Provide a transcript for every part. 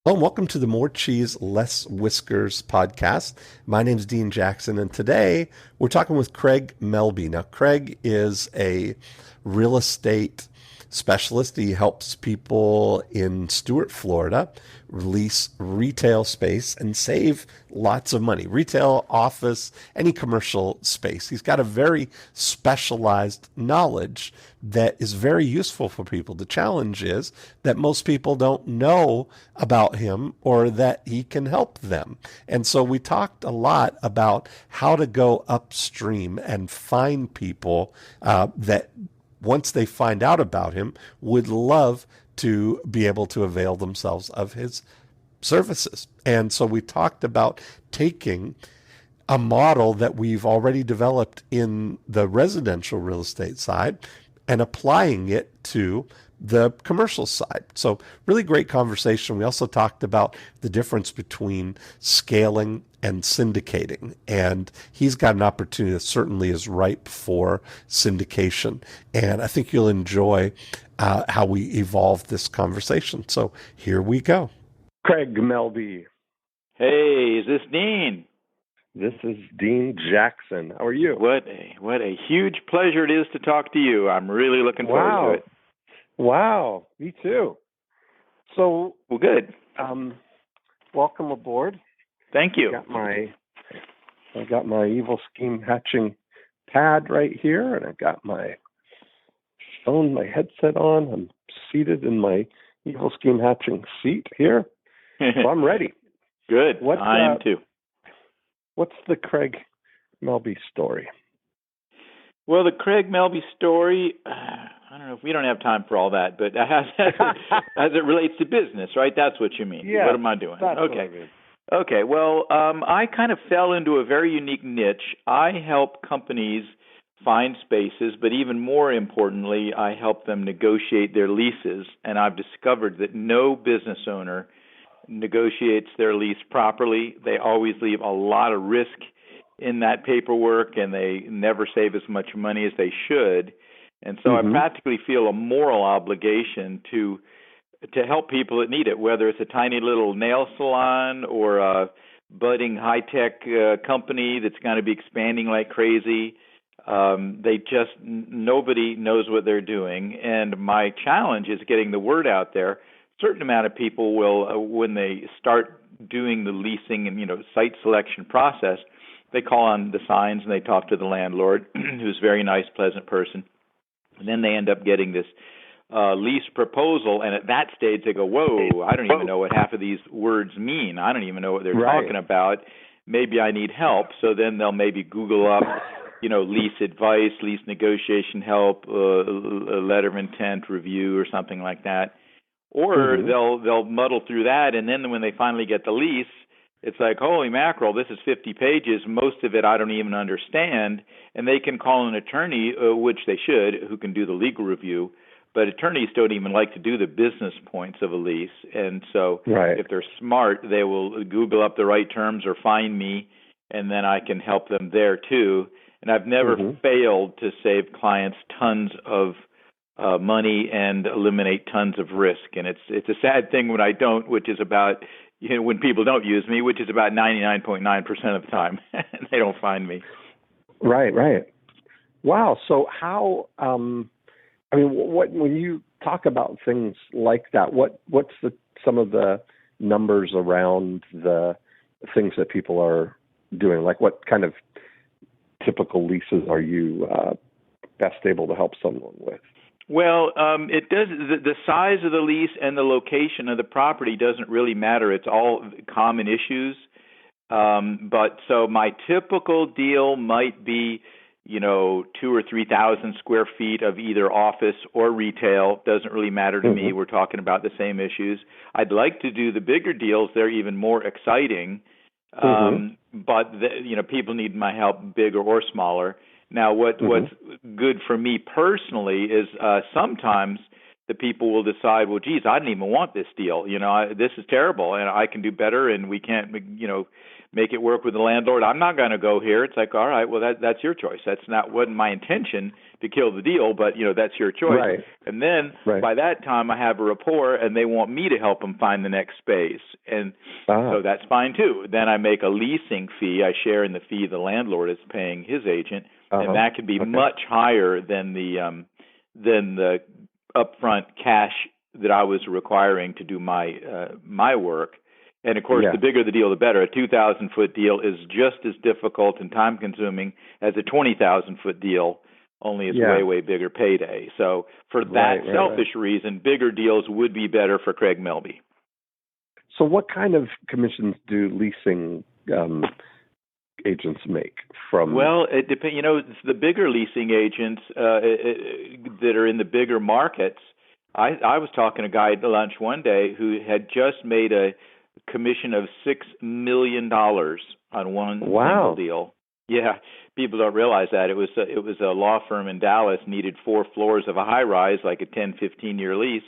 Hello and welcome to the More Cheese Less Whiskers podcast. My name is Dean Jackson, and today we're talking with Craig Melby. Now, Craig is a real estate specialist. He helps people in Stuart, Florida, lease retail space and save lots of money. Retail, office, any commercial space. He's got a very specialized knowledge that is very useful for people. The challenge is that most people don't know about him or that he can help them. And so we talked a lot about how to go upstream and find people that once they find out about him, would love to be able to avail themselves of his services. And so we talked about taking a model that we've already developed in the residential real estate side and applying it to the commercial side. So really great conversation. We also talked about the difference between scaling and syndicating. And he's got an opportunity that certainly is ripe for syndication. And I think you'll enjoy how we evolve this conversation. So here we go. Craig Melby. Hey, is this Dean? This is Dean Jackson. How are you? What a huge pleasure it is to talk to you. I'm really looking forward to it. Wow, me too. So, well, good. Welcome aboard. Thank you. I got my evil scheme hatching pad right here, and I got my phone, my headset on. I'm seated in my evil scheme hatching seat here, so I'm ready. Good. I am too. What's the Craig Melby story? Well, the Craig Melby story, I don't know if we don't have time for all that, but as it relates to business, right? That's what you mean. Yeah, what am I doing? That's okay. What I mean. Okay. Well, I kind of fell into a very unique niche. I help companies find spaces, but even more importantly, I help them negotiate their leases. And I've discovered that no business owner negotiates their lease properly. They always leave a lot of risk in that paperwork, and they never save as much money as they should. And so I practically feel a moral obligation to help people that need it, whether it's a tiny little nail salon or a budding high-tech company that's going to be expanding like crazy. Nobody knows what they're doing. And my challenge is getting the word out there. A certain amount of people will, when they start doing the leasing and, site selection process, they call on the signs and they talk to the landlord, who's a very nice, pleasant person. And then they end up getting this lease proposal, and at that stage they go, whoa, I don't even know what half of these words mean. I don't even know what they're talking about. Maybe I need help. So then they'll maybe Google up, lease advice, lease negotiation help, a letter of intent review or something like that. Or they'll muddle through that, and then when they finally get the lease, it's like, holy mackerel, this is 50 pages. Most of it I don't even understand. And they can call an attorney, which they should, who can do the legal review. But attorneys don't even like to do the business points of a lease. And so if they're smart, they will Google up the right terms or find me, and then I can help them there too. And I've never failed to save clients tons of money and eliminate tons of risk. And it's a sad thing when I don't, which is about when people don't use me, which is about 99.9% of the time. They don't find me. Right. Wow. So how, when you talk about things like that, what's some of the numbers around the things that people are doing? Like what kind of typical leases are you best able to help someone with? Well, it does. The size of the lease and the location of the property doesn't really matter. It's all common issues. But so my typical deal might be, 2,000 or 3,000 square feet of either office or retail. Doesn't really matter to me. We're talking about the same issues. I'd like to do the bigger deals. They're even more exciting. But people need my help, bigger or smaller. Now, what's good for me personally is sometimes the people will decide, well, geez, I didn't even want this deal. This is terrible, and I can do better, and we can't, make it work with the landlord. I'm not going to go here. It's like, all right, well, that's your choice. Wasn't my intention to kill the deal, but that's your choice. Right. And then by that time I have a rapport and they want me to help them find the next space. And so that's fine too. Then I make a leasing fee. I share in the fee the landlord is paying his agent, and that can be much higher than the upfront cash that I was requiring to do my work. And, of course, the bigger the deal, the better. A 2,000-foot deal is just as difficult and time-consuming as a 20,000-foot deal, only it's way, way bigger payday. So for that selfish reason, bigger deals would be better for Craig Melby. So what kind of commissions do leasing agents make from? Well, it depends. It's the bigger leasing agents that are in the bigger markets. I was talking to a guy at lunch one day who had just made a commission of $6 million on one single deal. Yeah, people don't realize that. It was a law firm in Dallas, needed 4 floors of a high-rise, like a 10, 15-year lease,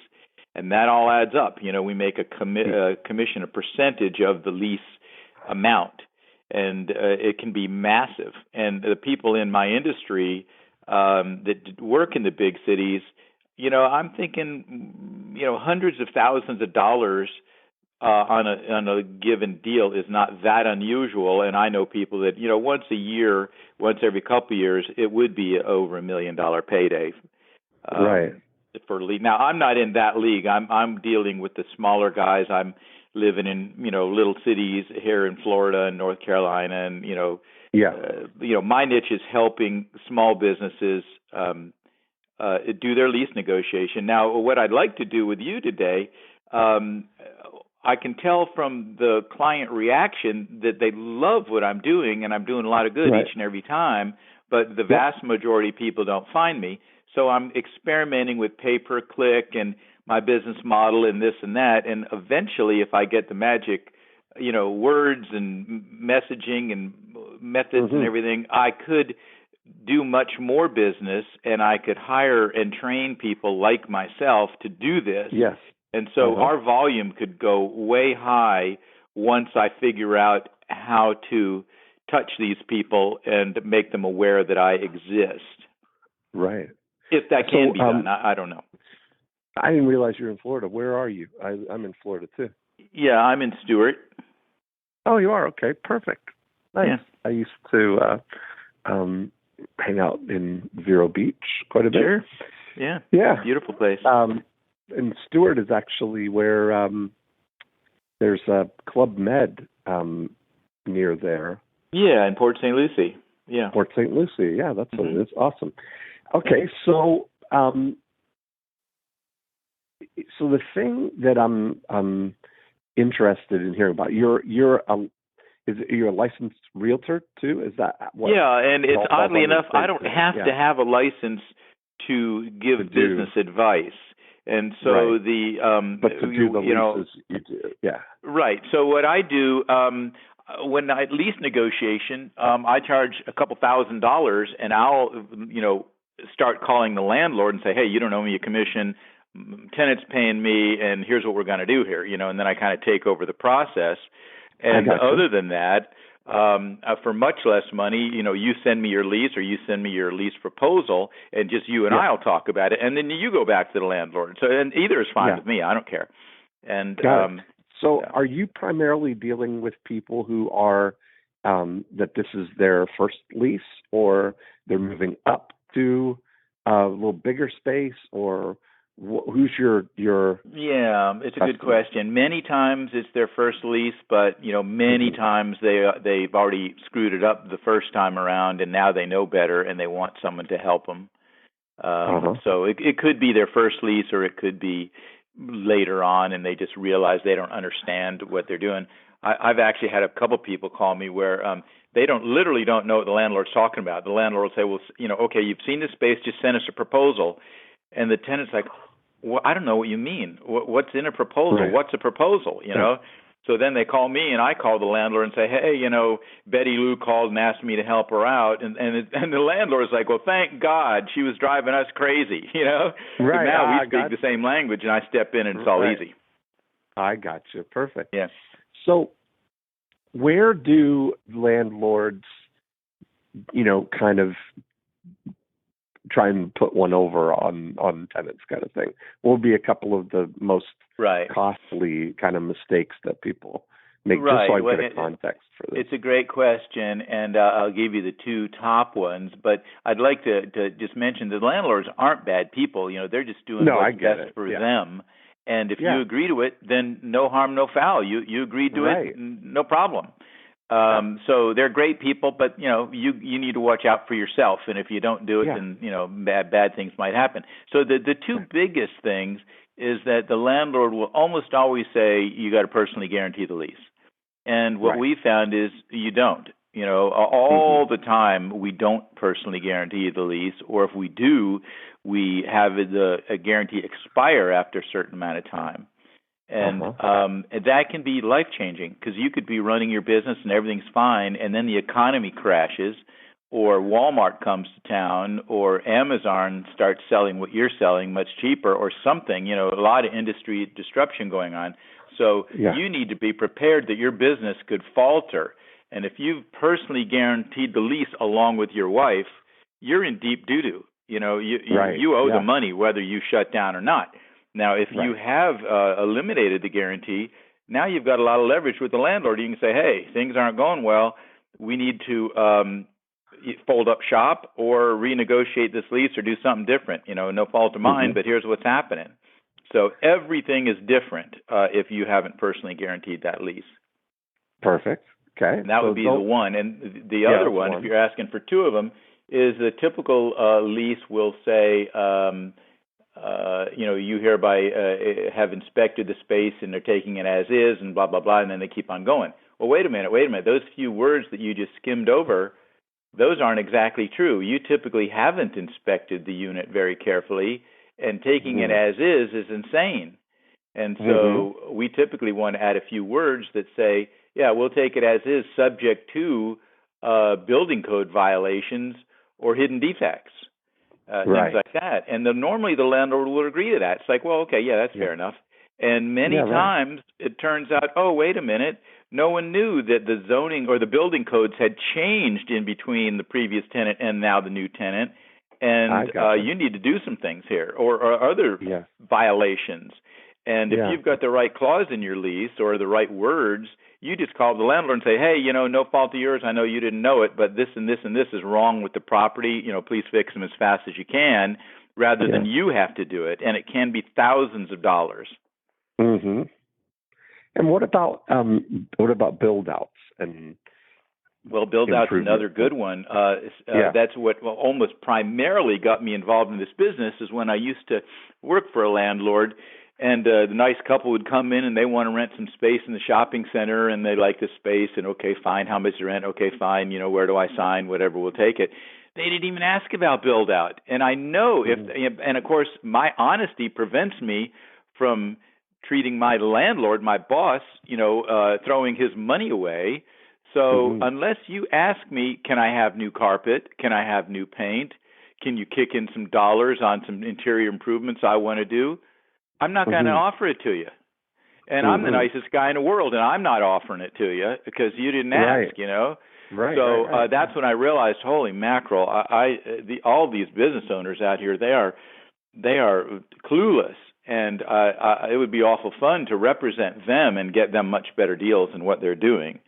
and that all adds up. We make a commission, a percentage of the lease amount, and it can be massive. And the people in my industry that work in the big cities, I'm thinking, hundreds of thousands of dollars on a given deal is not that unusual. And I know people that, once a year, once every couple of years, it would be over $1 million payday. For league. Now, I'm not in that league. I'm dealing with the smaller guys. I'm living in, little cities here in Florida and North Carolina. And, my niche is helping small businesses do their lease negotiation. Now, what I'd like to do with you today, I can tell from the client reaction that they love what I'm doing, and I'm doing a lot of good each and every time, but the vast majority of people don't find me. So I'm experimenting with pay-per-click and my business model and this and that, and eventually if I get the magic, words and messaging and methods and everything, I could do much more business, and I could hire and train people like myself to do this. Yes. And so our volume could go way high once I figure out how to touch these people and make them aware that I exist. Right. If that can be done, I don't know. I didn't realize you're in Florida. Where are you? I'm in Florida, too. Yeah, I'm in Stuart. Oh, you are? Okay, perfect. Nice. Yeah. I used to hang out in Vero Beach quite a bit. Sure. Yeah. Yeah. Beautiful place. And Stuart is actually where there's a Club Med near there. Yeah, in Port St. Lucie. Yeah. Port St. Lucie. Yeah, that's what it is. Awesome. Okay, so the thing that I'm interested in hearing about, you're a licensed realtor too? Is that what? Yeah, and it's oddly enough, I don't have to have a license to give business advice. And so but to do the leases, you do, yeah. Right. So what I do, when I lease negotiation, I charge a couple $1,000s, and I'll, start calling the landlord and say, hey, you don't owe me a commission, tenant's paying me, and here's what we're going to do here, and then I kind of take over the process. And other than that, for much less money, you send me your lease or you send me your lease proposal, and just you and I'll talk about it, and then you go back to the landlord. So, and either is fine with me. I don't care. And so, are you primarily dealing with people who are that this is their first lease, or they're moving up to a little bigger space, or who's your Yeah, it's a good question. Many times it's their first lease, but many times they've already screwed it up the first time around, and now they know better and they want someone to help them. So it could be their first lease, or it could be later on and they just realize they don't understand what they're doing. I've actually had a couple people call me where they literally don't know what the landlord's talking about. The landlord will say, well, okay, you've seen this space, just send us a proposal. And the tenant's like, well, I don't know what you mean. What's in a proposal? Right. What's a proposal? So then they call me, and I call the landlord and say, hey, Betty Lou called and asked me to help her out. And the landlord's like, well, thank God, she was driving us crazy, Right. Now we speak the same language, and I step in, and it's all easy. I got you. Perfect. Yeah. So where do landlords, kind of try and put one over on tenants kind of thing? What would be a couple of the most costly kind of mistakes that people make, just so I get a context for this? It's a great question, and I'll give you the two top ones, but I'd like to just mention the landlords aren't bad people. They're just doing what's best for them. And if you agree to it, then no harm, no foul. You agreed to it, no problem. So they're great people, but you need to watch out for yourself. And if you don't do it, then bad things might happen. So the two biggest things is that the landlord will almost always say you got to personally guarantee the lease. And what we found is you don't. All the time we don't personally guarantee the lease, or if we do, we have a guarantee expire after a certain amount of time. And that can be life-changing, because you could be running your business and everything's fine, and then the economy crashes, or Walmart comes to town, or Amazon starts selling what you're selling much cheaper or something, a lot of industry disruption going on. So you need to be prepared that your business could falter. And if you've personally guaranteed the lease along with your wife, you're in deep doo-doo. You owe the money whether you shut down or not. Now, if you have eliminated the guarantee, now you've got a lot of leverage with the landlord. You can say, hey, things aren't going well. We need to fold up shop or renegotiate this lease or do something different. No fault of mine, but here's what's happening. So everything is different if you haven't personally guaranteed that lease. Perfect. Okay. And that would be the one. And the other one, if you're asking for two of them, is the typical lease will say, you hereby have inspected the space and they're taking it as is and blah, blah, blah, and then they keep on going. Well, wait a minute. Those few words that you just skimmed over, those aren't exactly true. You typically haven't inspected the unit very carefully, and taking it as is insane. And so we typically want to add a few words that say, we'll take it as is, subject to building code violations or hidden defects, things like that. And normally the landlord will agree to that. It's like, well, okay, that's fair enough. And many times it turns out, oh, wait a minute, no one knew that the zoning or the building codes had changed in between the previous tenant and now the new tenant. And you need to do some things here or other violations. And if you've got the right clause in your lease or the right words, you just call the landlord and say, hey, no fault of yours. I know you didn't know it, but this and this and this is wrong with the property. Please fix them as fast as you can, rather than you have to do it. And it can be thousands of dollars. Mm-hmm. And what about build-outs and build-out's another good one. That's what almost primarily got me involved in this business, is when I used to work for a landlord, and the nice couple would come in and they want to rent some space in the shopping center, and they like the space, and okay, fine, how much is the rent? Okay, fine, where do I sign? Whatever, we'll take it. They didn't even ask about build-out. And I know and of course, my honesty prevents me from treating my landlord, my boss, throwing his money away. So unless you ask me, can I have new carpet? Can I have new paint? Can you kick in some dollars on some interior improvements I want to do? I'm not going to offer it to you. And I'm the nicest guy in the world, and I'm not offering it to you because you didn't ask, So that's when I realized, holy mackerel, all these business owners out here, they are clueless. And it would be awful fun to represent them and get them much better deals than what they're doing.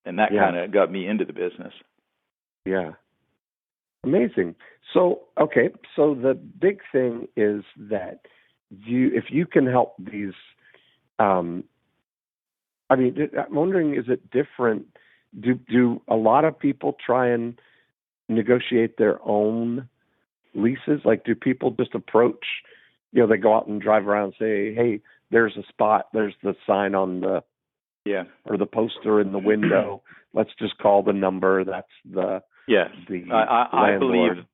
And that kind of got me into the business. Yeah. Amazing. So the big thing is that if you can help these, I'm wondering, is it different? Do a lot of people try and negotiate their own leases? Like, do people just approach, they go out and drive around and say, hey, there's a spot, there's the sign on the, or the poster in the window. Let's just call the number. That's the landlord.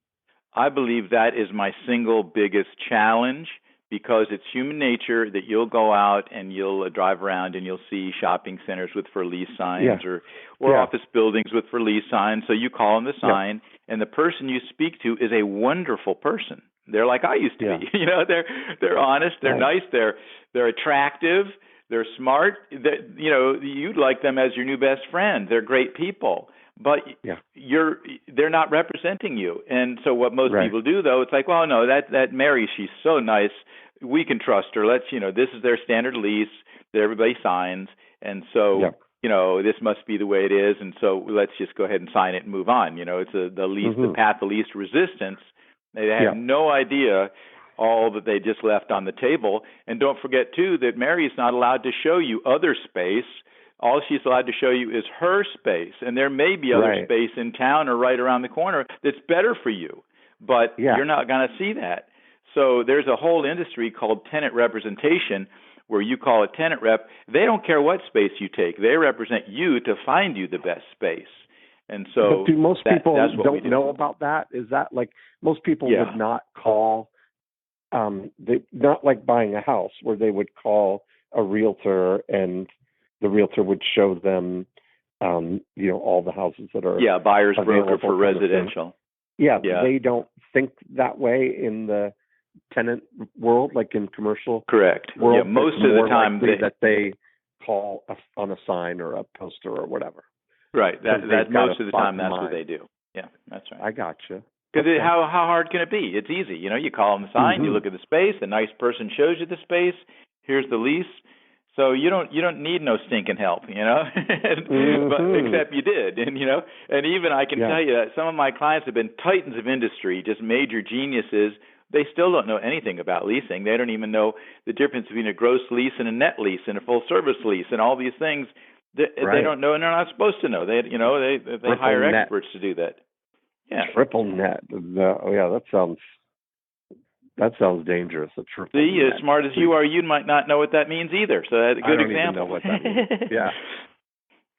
I believe that is my single biggest challenge, because it's human nature that you'll go out and you'll drive around and you'll see shopping centers with for lease signs or office buildings with for lease signs. So you call on the sign, and the person you speak to is a wonderful person. They're like I used to be. They're honest, they're nice, they're attractive. They're smart. You'd like them as your new best friend. They're great people. but Yeah. they're not representing you. And so what most Right. people do, though, it's like, well, no, that Mary, she's so nice, we can trust her. Let's, this is their standard lease that everybody signs, and so Yeah. this must be the way it is, and so let's just go ahead and sign it and move on. It's the least the path of least resistance. They have no idea all that they just left on the table. And don't forget, too, that Mary is not allowed to show you other space. All she's allowed to show you is her space. And there may be other space in town or right around the corner that's better for you, but you're not going to see that. So there's a whole industry called tenant representation, where you call a tenant rep. They don't care what space you take. They represent you to find you the best space. And so, but do most people don't know about that? Is that like most people would not call? They not like buying a house where they would call a realtor and the realtor would show them, all the houses that are buyer's broker for residential. They don't think that way in the tenant world, like in commercial. Correct. World. Yeah, most of the time that they call on a sign or a poster or whatever. Right. That's most of the time that's what they do. Yeah, that's right. I gotcha. Because how hard can it be? It's easy. You call them the sign, you look at the space, the nice person shows you the space. Here's the lease. So you don't need no stinking help, but except you did, and even I can tell you that some of my clients have been titans of industry, just major geniuses. They still don't know anything about leasing. They don't even know the difference between a gross lease and a net lease and a full service lease and all these things. They don't know, and they're not supposed to know. They hire experts to do that. Yeah. Triple net. That sounds dangerous. A triple See, net. As smart as you are, you might not know what that means either. So that's a good example. I don't even know what that means. Yeah.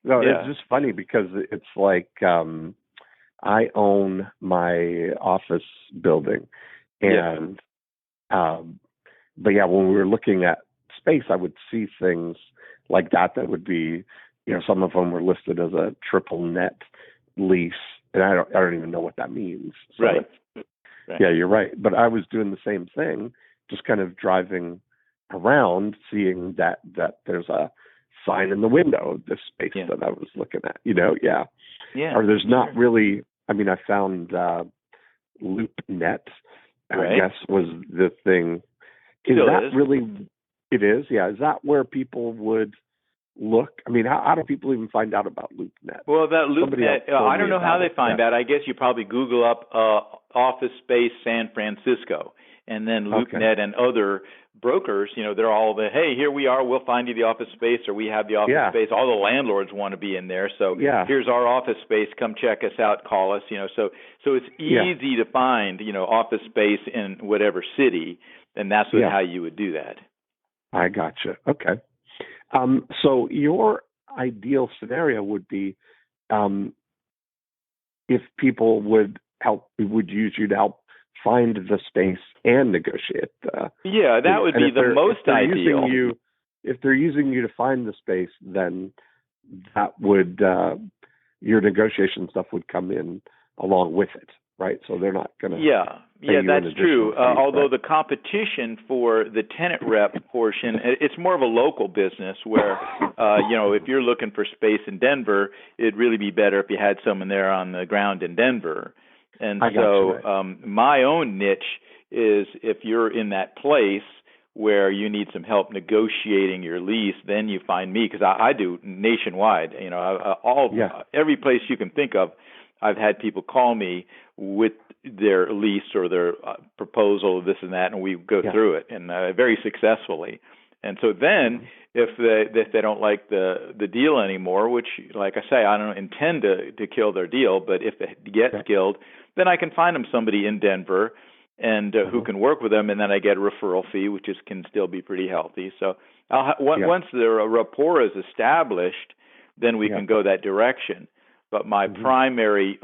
No, it's just funny because it's like I own my office building, and but when we were looking at space, I would see things like that would be, some of them were listed as a triple net lease. And I don't even know what that means. So right. Yeah, you're right. But I was doing the same thing, just kind of driving around, seeing that there's a sign in the window of this space that I was looking at. Or there's not really. I mean, I found LoopNet. I guess was the thing. Is that really? It is. Yeah. Is that where people would look? I mean, how do people even find out about LoopNet? Well, that LoopNet, I don't know how they find out. I guess you probably Google up office space San Francisco, and then LoopNet and other brokers, they're all hey, here we are, we'll find you the office space, or we have the office space. All the landlords want to be in there, so here's our office space, come check us out, call us, so it's easy to find, office space in whatever city, and that's how you would do that. I gotcha. Okay. So your ideal scenario would be if people would use you to help find the space and negotiate. That would be the most ideal. If they're using you to find the space, then that would your negotiation stuff would come in along with it, right? So they're not going to. Yeah, that's true. Although the competition for the tenant rep portion, it's more of a local business where, if you're looking for space in Denver, it'd really be better if you had someone there on the ground in Denver. And my own niche is if you're in that place where you need some help negotiating your lease, then you find me, because I do nationwide. Every place you can think of, I've had people call me with their lease or their proposal, this and that, and we go through it, and very successfully. And so then, if they don't like the deal anymore, which, like I say, I don't intend to kill their deal, but if they get killed, then I can find them somebody in Denver and who can work with them, and then I get a referral fee, which can still be pretty healthy. So once the rapport is established, then we can go that direction. But my primary,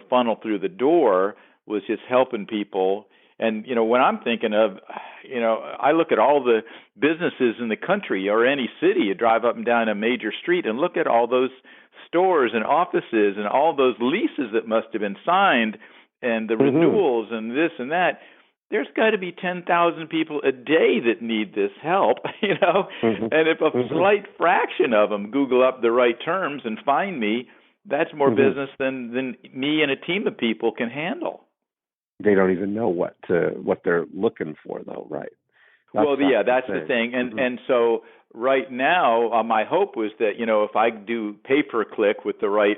funnel through the door was just helping people. And, when I'm thinking of, I look at all the businesses in the country or any city. You drive up and down a major street and look at all those stores and offices and all those leases that must have been signed and the renewals and this and that. There's got to be 10,000 people a day that need this help, And if a slight fraction of them Google up the right terms and find me, that's more Mm-hmm. business than me and a team of people can handle. They don't even know what they're looking for, though, right? That's the thing. And so right now, my hope was that, if I do pay-per-click with the right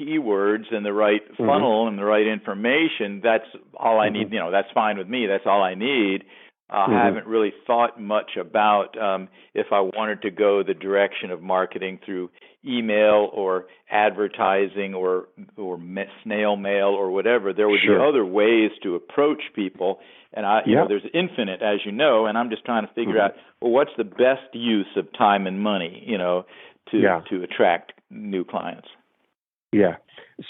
keywords and the right funnel and the right information, that's all I need. That's fine with me. That's all I need. I haven't really thought much about if I wanted to go the direction of marketing through email or advertising or snail mail or whatever. There would be other ways to approach people, and there's infinite, as you know. And I'm just trying to figure out, well, what's the best use of time and money, to attract new clients. Yeah.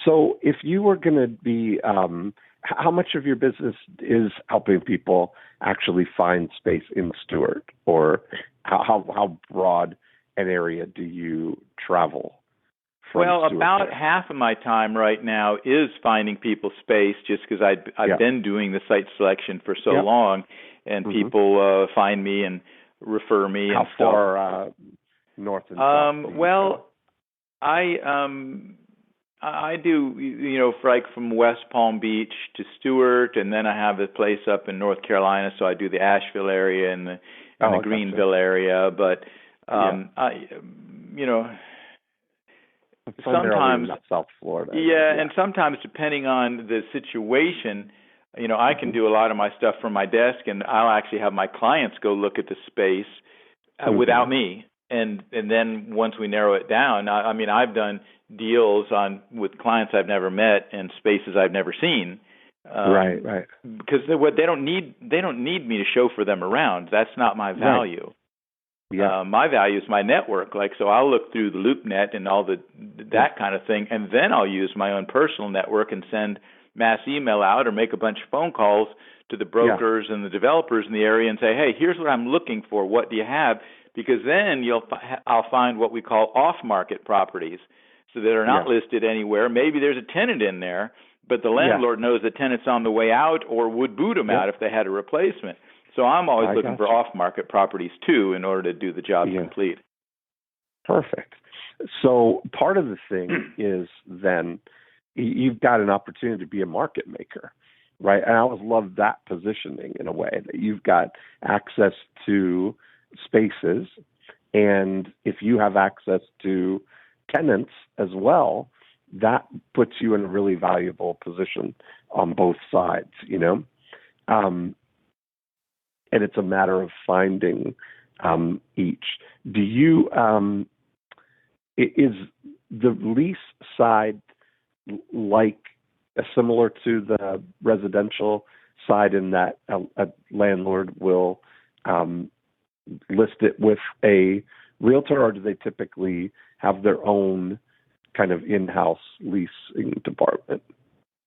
So if you were going to be, how much of your business is helping people actually find space in Stuart, or how broad an area do you travel from? Well, Stuart about there? half of my time right now is finding people space, just because I've been doing the site selection for so long, and people find me and refer me. How and far north and south? Well, I do, from West Palm Beach to Stuart, and then I have a place up in North Carolina, so I do the Asheville area and the Greenville area. But sometimes South Florida. And sometimes depending on the situation, I can do a lot of my stuff from my desk, and I'll actually have my clients go look at the space without me. And then once we narrow it down, I've done deals with clients I've never met and spaces I've never seen. Right. Because they don't need me to show for them around. That's not my value. Right. Yeah. My value is my network. So I'll look through the LoopNet and all that kind of thing, and then I'll use my own personal network and send mass email out or make a bunch of phone calls to the brokers and the developers in the area and say, hey, here's what I'm looking for. What do you have? Because then I'll find what we call off-market properties, so that are not listed anywhere. Maybe there's a tenant in there, but the landlord knows the tenant's on the way out or would boot them out if they had a replacement. So I'm always looking for off-market properties, too, in order to do the job complete. Perfect. So part of the thing is then you've got an opportunity to be a market maker, right? And I always love that positioning in a way, that you've got access to spaces, and if you have access to tenants as well, that puts you in a really valuable position on both sides, and it's a matter of finding each. Do you is the lease side similar to the residential side, in that a landlord will list it with a realtor, or do they typically have their own kind of in-house leasing department?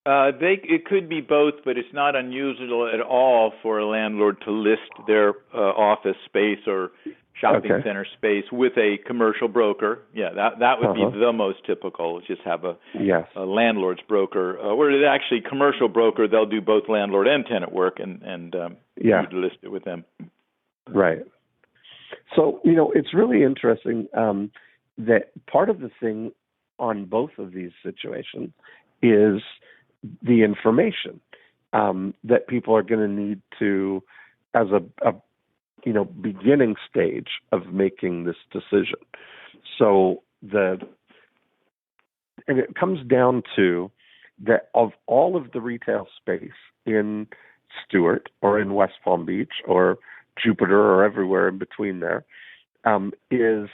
It could be both, but it's not unusual at all for a landlord to list their office space or shopping center space with a commercial broker. Yeah, that would be the most typical. Just have a landlord's broker, or actually commercial broker. They'll do both landlord and tenant work, and you need to list it with them. Right. So, it's really interesting that part of the thing on both of these situations is the information that people are going to need to, as a beginning stage of making this decision. So and it comes down to that of all of the retail space in Stuart or in West Palm Beach or Jupiter or everywhere in between there, is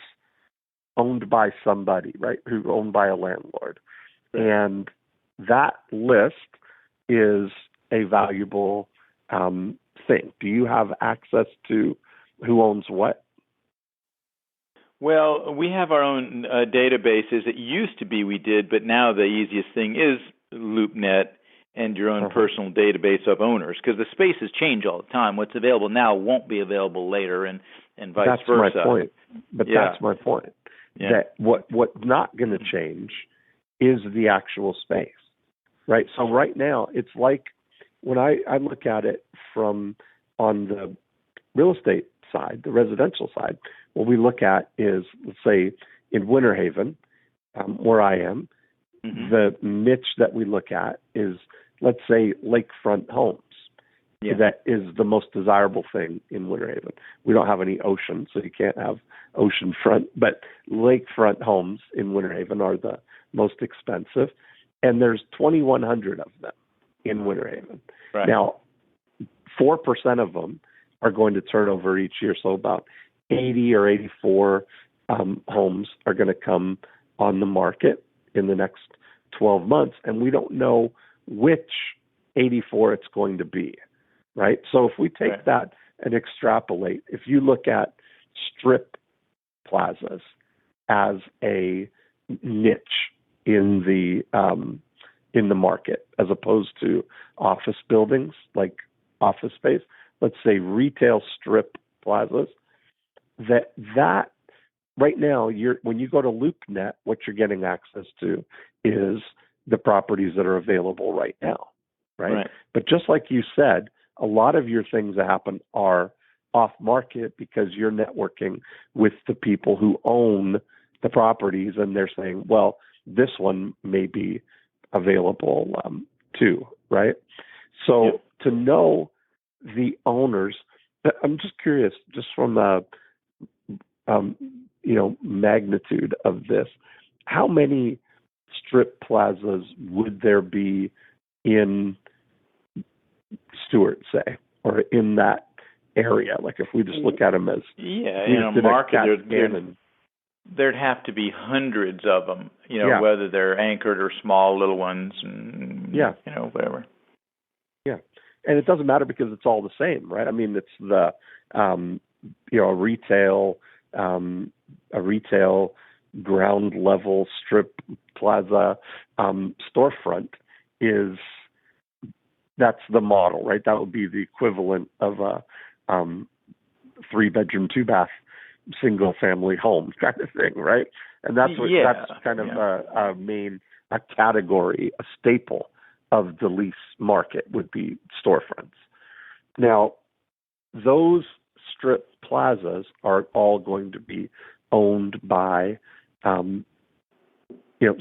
owned by somebody, right? Who's owned by a landlord. And that list is a valuable thing. Do you have access to who owns what? Well, we have our own databases. It used to be we did, but now the easiest thing is LoopNet and your own personal database of owners, because the spaces change all the time. What's available now won't be available later, and vice versa. That's my point. But that's my point. Yeah. That what's not going to change is the actual space, right? So right now, it's like when I look at it from on the real estate side, the residential side, what we look at is, let's say, in Winter Haven, where I am, the niche that we look at is, let's say, lakefront homes. Yeah. That is the most desirable thing in Winter Haven. We don't have any ocean, so you can't have oceanfront, but lakefront homes in Winter Haven are the most expensive, and there's 2,100 of them in Winter Haven. Right. Now, 4% of them are going to turn over each year, so about 80 or 84 homes are going to come on the market in the next 12 months, and we don't know which 84 it's going to be, right? So if we take that and extrapolate, if you look at strip plazas as a niche in the market, as opposed to office buildings like office space, let's say retail strip plazas, that right now, when you go to LoopNet, what you're getting access to is the properties that are available right now, right? But just like you said, a lot of your things that happen are off market because you're networking with the people who own the properties, and they're saying, well, this one may be available too, right? So to know the owners, I'm just curious, just from the magnitude of this, how many strip plazas would there be in Stuart, say, or in that area? Like if we just look at them as in a market, there'd have to be hundreds of them. Whether they're anchored or small little ones, and whatever. Yeah, and it doesn't matter because it's all the same, right? I mean, it's the a retail ground level strip plaza storefront that's the model, right? That would be the equivalent of a 3-bedroom, 2-bath single family home kind of thing, right? And that's kind of a category, a staple of the lease market would be storefronts.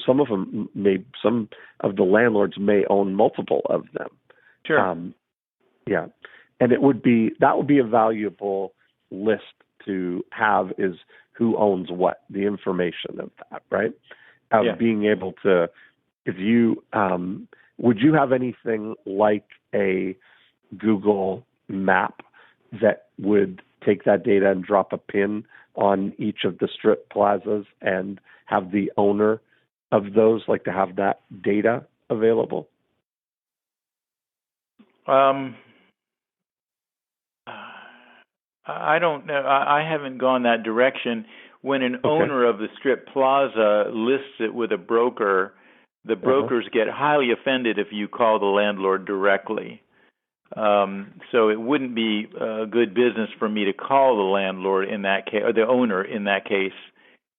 Some of the landlords may own multiple of them. Sure. And that would be a valuable list to have, is who owns what, the information of that, right? Being able to, if you, would you have anything like a Google map that would take that data and drop a pin on each of the strip plazas and have the owner of those, like to have that data available? I don't know. I haven't gone that direction. When an owner of the strip plaza lists it with a broker, the brokers get highly offended if you call the landlord directly. So it wouldn't be good business for me to call the landlord in that case, or the owner in that case.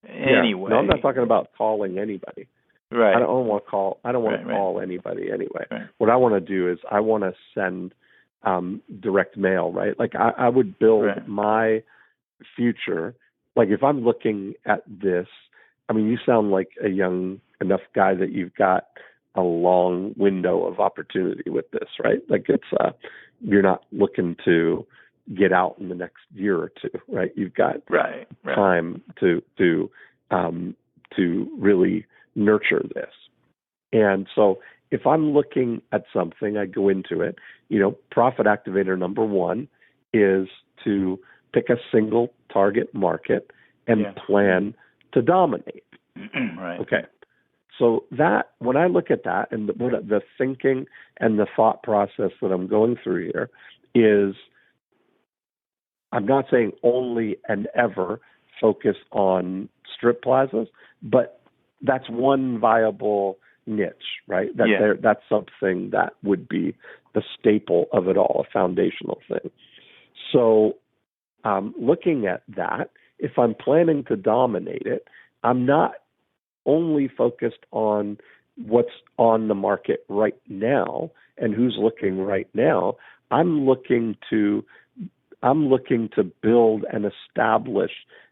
Anyway, no, I'm not talking about calling anybody. Right. I don't want to call anybody anyway. Right. What I want to do is I want to send direct mail, right? Like I would build my future. Like if I'm looking at this, I mean, you sound like a young enough guy that you've got a long window of opportunity with this, right? Like it's you're not looking to get out in the next year or two, right? You've got time to really nurture this. And so if I'm looking at something, I go into it, profit activator number one is to pick a single target market and plan to dominate. Right. Okay. So that, when I look at that and the thinking and the thought process that I'm going through here is, I'm not saying only and ever focus on strip plazas, but that's one viable niche, right? That's something that would be the staple of it all, a foundational thing. So looking at that, if I'm planning to dominate it, I'm not only focused on what's on the market right now and who's looking right now. I'm looking to build and establish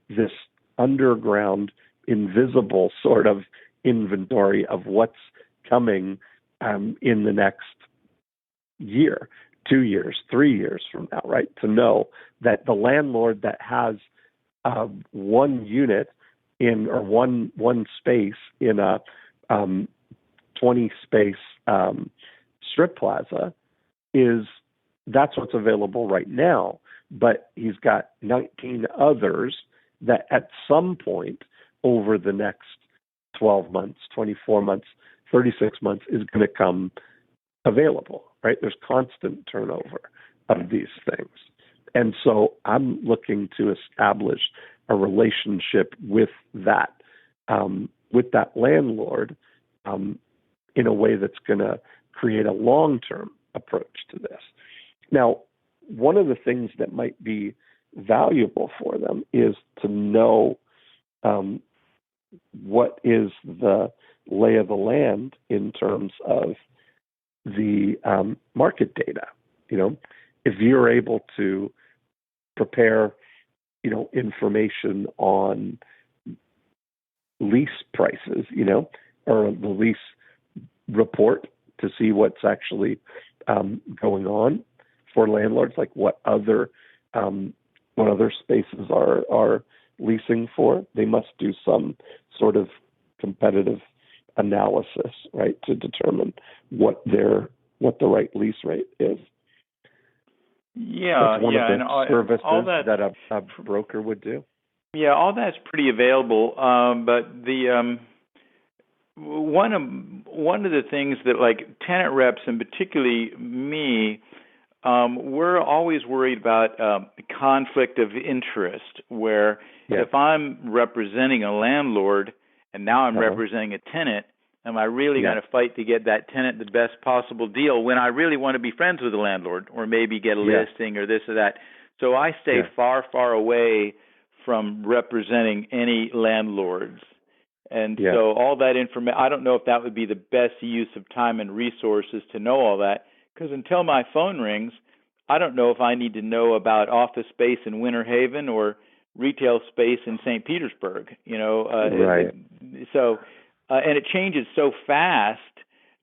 this underground, invisible sort of inventory of what's coming in the next year, 2 years, 3 years from now, right? To know that the landlord that has one unit in or one space in a 20 space strip plaza that's what's available right now, but he's got 19 others that at some point over the next 12 months, 24 months, 36 months is going to come available, right? There's constant turnover of these things. And so I'm looking to establish a relationship with that landlord in a way that's going to create a long-term approach to this. Now, one of the things that might be valuable for them is to know what is the lay of the land in terms of the market data. If you're able to prepare, information on lease prices, or the lease report to see what's actually going on for landlords, like what other spaces are leasing for. They must do some sort of competitive analysis, right, to determine what the right lease rate is. Yeah, that's one of the and services all that a broker would do. Yeah, all that's pretty available. But the one of the things that, like, tenant reps and particularly me, we're always worried about conflict of interest, where if I'm representing a landlord and now I'm representing a tenant, am I really going to fight to get that tenant the best possible deal when I really want to be friends with the landlord or maybe get a listing or this or that? So I stay far, far away from representing any landlords. And so all that information, I don't know if that would be the best use of time and resources to know all that, because until my phone rings, I don't know if I need to know about office space in Winter Haven or retail space in St. Petersburg, Right. So, and it changes so fast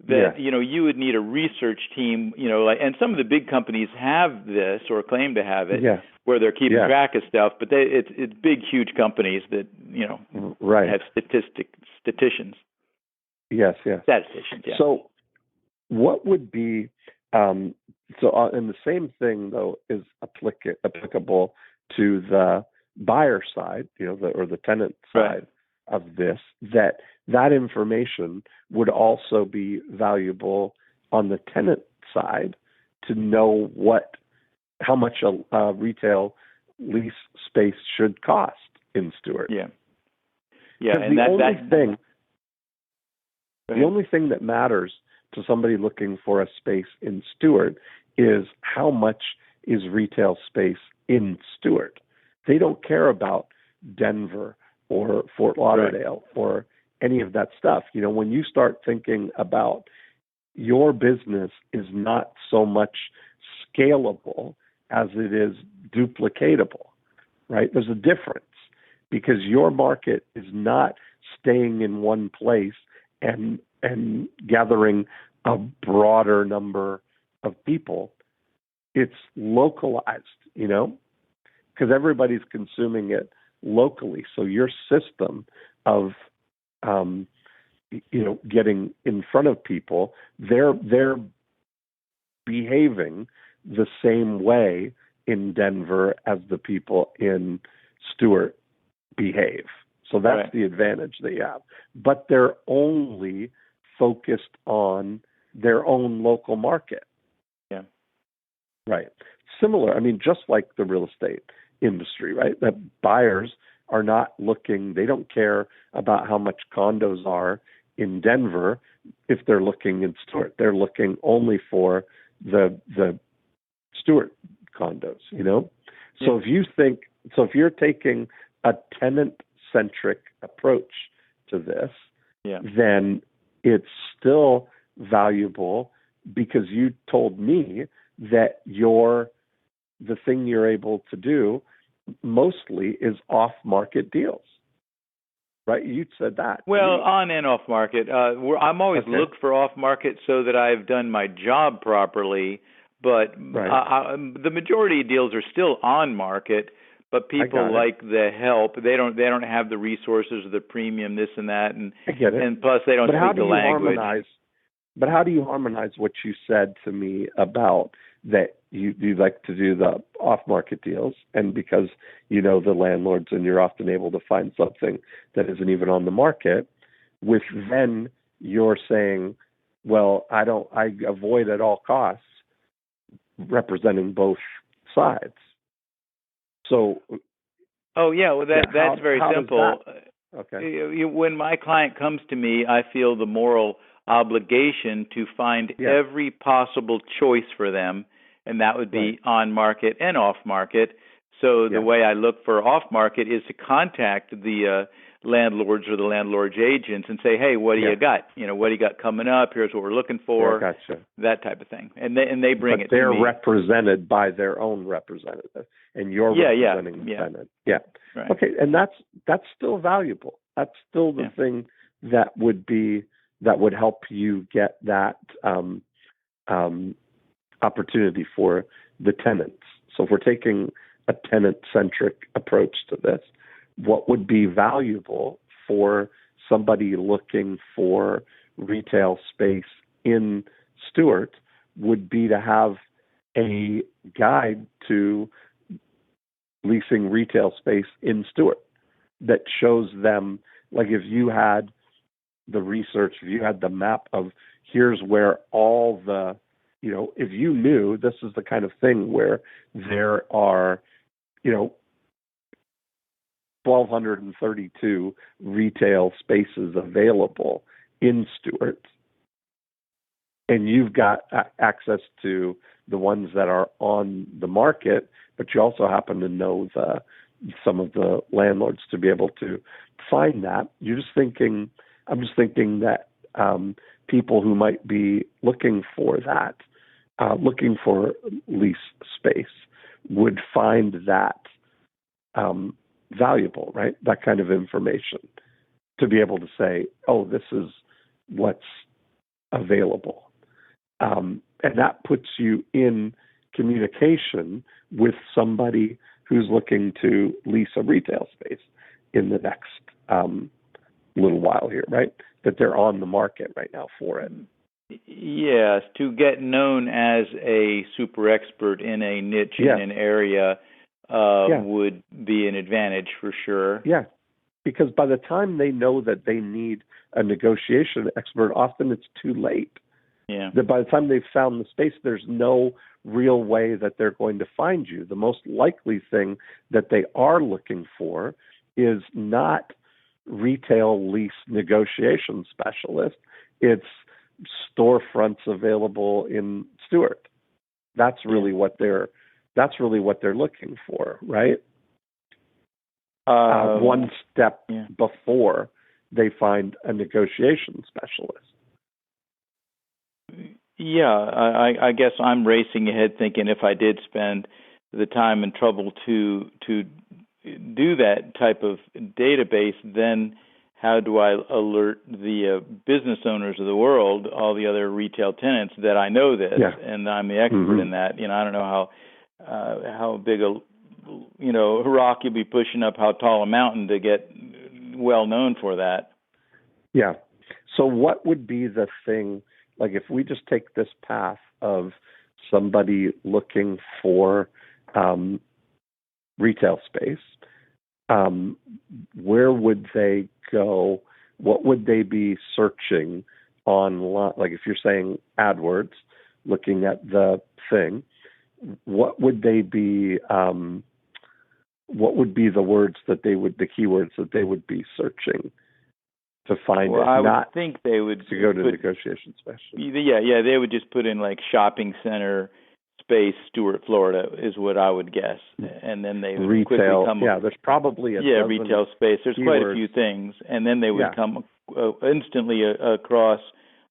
that, you would need a research team, and some of the big companies have this or claim to have it, where they're keeping track of stuff, but it's big, huge companies that, have statisticians. Yes. Statisticians, yeah. So what would be, and the same thing, though, is applicable to the buyer side, or the tenant side of this, that information would also be valuable on the tenant side to know how much a retail lease space should cost in Stuart. Yeah, and the only thing that matters to somebody looking for a space in Stuart is how much is retail space in Stuart. They don't care about Denver or Fort Lauderdale or any of that stuff. When you start thinking about your business is not so much scalable as it is duplicatable, right? There's a difference because your market is not staying in one place and gathering a broader number of people. It's localized, because everybody's consuming it locally. So your system of getting in front of people, they're behaving the same way in Denver as the people in Stuart behave. So that's the advantage they have. But they're only focused on their own local market. Yeah. Right. Similar, just like the real estate industry, right? That buyers are not looking, they don't care about how much condos are in Denver if they're looking in Stuart. They're looking only for the Stuart condos, So if you're taking a tenant-centric approach to this, then it's still valuable because you told me that the thing you're able to do mostly is off-market deals, right? You said that to Well, me. on and off market. I'm always Okay. looked for off market so that I've done my job properly. But Right. the majority of deals are still on market. But I people got it. like the help. They don't have the resources or the premium, this and that, I get it. and plus they don't But how speak do the you language. harmonize? But how do you harmonize what you said to me about that you like to do the off-market deals, and because you know the landlords and you're often able to find something that isn't even on the market, with then you're saying, well, I avoid at all costs representing both sides. So Oh yeah, well yeah, that's very how does simple. that? Okay, When my client comes to me, I feel the moral obligation to find yeah, every possible choice for them, and that would right, be on market and off market. So the yeah, way I look for off market is to contact the landlords or the landlord's agents and say, "Hey, what do yeah, you got? What do you got coming up? Here's what we're looking yeah, for." gotcha. That type of thing, and they bring But it to they're me. represented by their own representative, and you're Yeah, representing the tenant. Yeah. right, Okay, and that's still valuable. That's still the yeah. thing that would help you get that um, opportunity for the tenants. So if we're taking a tenant-centric approach to this, what would be valuable for somebody looking for retail space in Stuart would be to have a guide to leasing retail space in Stuart that shows them, like if you had the research, if you had the map of here's where all the, if you knew this is the kind of thing where there are, 1,232 retail spaces available in Stuart, and you've got access to the ones that are on the market, but you also happen to know some of the landlords to be able to find that. I'm just thinking that people who might be looking for that, looking for lease space, would find that valuable, right? That kind of information to be able to say, oh, this is what's available. And that puts you in communication with somebody who's looking to lease a retail space in the next little while here, right? That they're on the market right now for it. Yes, to get known as a super expert in a niche Yeah. in an area would be an advantage for sure. Yeah, because by the time they know that they need a negotiation expert, often it's too late. Yeah. That by the time they've found the space, there's no real way that they're going to find you. The most likely thing that they are looking for is not retail lease negotiation specialist. It's storefronts available in Stuart. That's really what they're looking for, right? One step before they find a negotiation specialist. Yeah, I guess I'm racing ahead thinking if I did spend the time and trouble to do that type of database, then how do I alert the business owners of the world, all the other retail tenants, that I know this and I'm the expert in that? I don't know how big a rock you'll be pushing up, how tall a mountain to get well known for that. Yeah. So what would be the thing? Like if we just take this path of somebody looking for retail space, where would they go? What would they be searching online? Like if you're saying AdWords, looking at the thing, what would they be? What would be the keywords that they would be searching to find it? I would think they would to go to negotiation specialist. Yeah, they would just put in like shopping center space, Stuart, Florida, is what I would guess, and then they would quickly come. Yeah, there's probably a dozen retail space. There's keywords. Quite a few things, and then they would come instantly across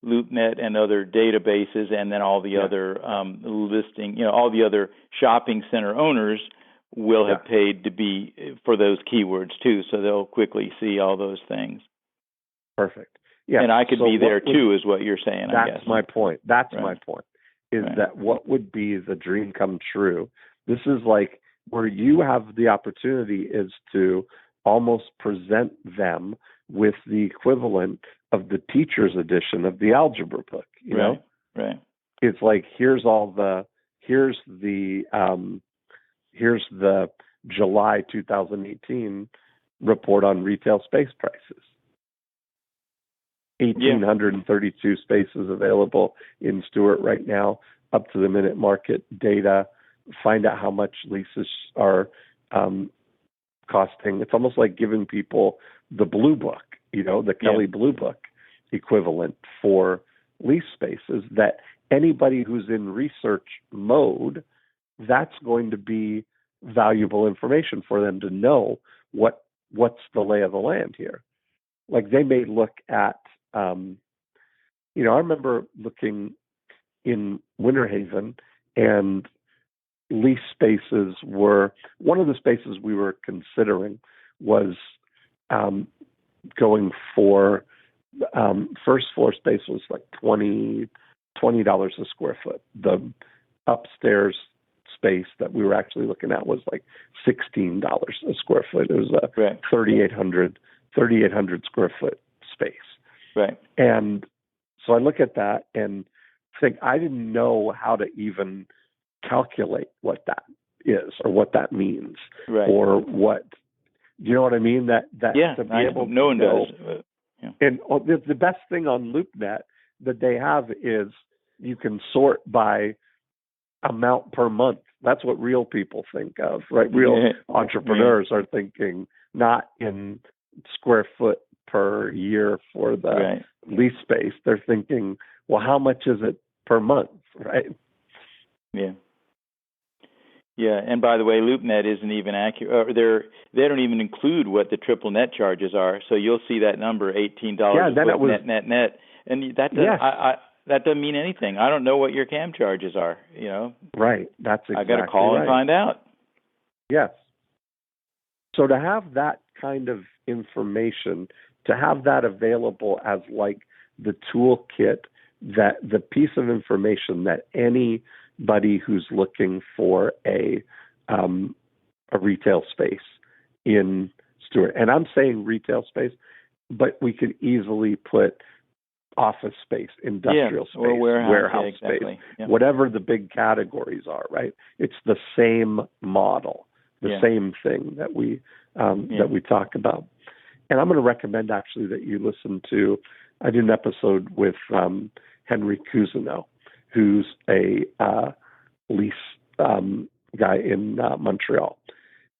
LoopNet and other databases, and then all the other listing. All the other shopping center owners will have paid to be for those keywords too, so they'll quickly see all those things. Perfect. Yeah. And I could be there too, is what you're saying, I guess. That's my point. That's my point. Is that what would be the dream come true? This is like where you have the opportunity is to almost present them with the equivalent of the teacher's edition of the algebra book. You know? Right. It's like here's the July 2018 report on retail space prices. 1,832 spaces available in Stuart right now, up to the minute market data. Find out how much leases are costing. It's almost like giving people the blue book, the Kelly Blue Book equivalent for lease spaces, that anybody who's in research mode, that's going to be valuable information for them to know what's the lay of the land here. Like they may look at, I remember looking in Winter Haven, and lease spaces were, one of the spaces we were considering was going for, first floor space was like $20 a square foot. The upstairs space that we were actually looking at was like $16 a square foot. It was a 3,800 square foot space. Right. And so I look at that and think I didn't know how to even calculate what that is or what that means, or what, you know what I mean? That to be able to no one know. does. And the best thing on LoopNet that they have is you can sort by amount per month. That's what real people think of, right? Real entrepreneurs are thinking not in square foot per year for the lease space. They're thinking, well, how much is it per month, right? Yeah. Yeah, and by the way, LoopNet isn't even accurate. They don't even include what the triple net charges are. So you'll see that number, $18 net, and that that doesn't mean anything. I don't know what your CAM charges are. Right. That's exactly. I got to call and find out. Yes. So to have that kind of information, to have that available as like the toolkit, that the piece of information that anybody who's looking for a retail space in Stuart, and I'm saying retail space, but we could easily put office space, industrial space, or warehouse space, whatever the big categories are, right? It's the same model, the same thing that we talk about. And I'm going to recommend actually that you listen to, I did an episode with Henry Cousineau, who's a lease guy in Montreal.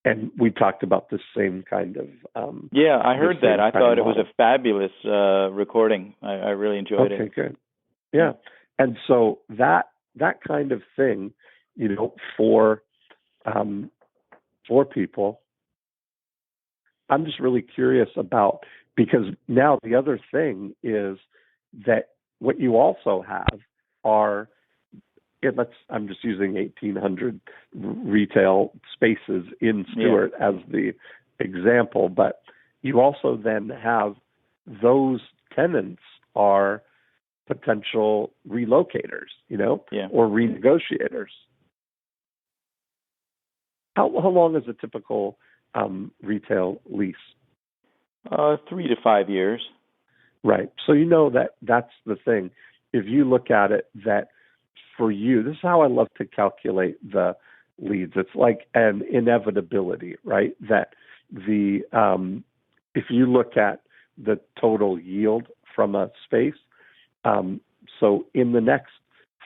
And we talked about the same kind of... I heard that. I thought it was a fabulous recording. I really enjoyed it. Okay, good. Yeah. And so that kind of thing, for people, I'm just really curious about, because now the other thing is that what you also have are, I'm just using 1,800 retail spaces in Stuart as the example, but you also then have those tenants are potential relocators, or renegotiators. How long is a typical retail lease? 3 to 5 years. Right. So that's the thing. If you look at it, that for you, this is how I love to calculate the leads. It's like an inevitability, right? That if you look at the total yield from a space, so in the next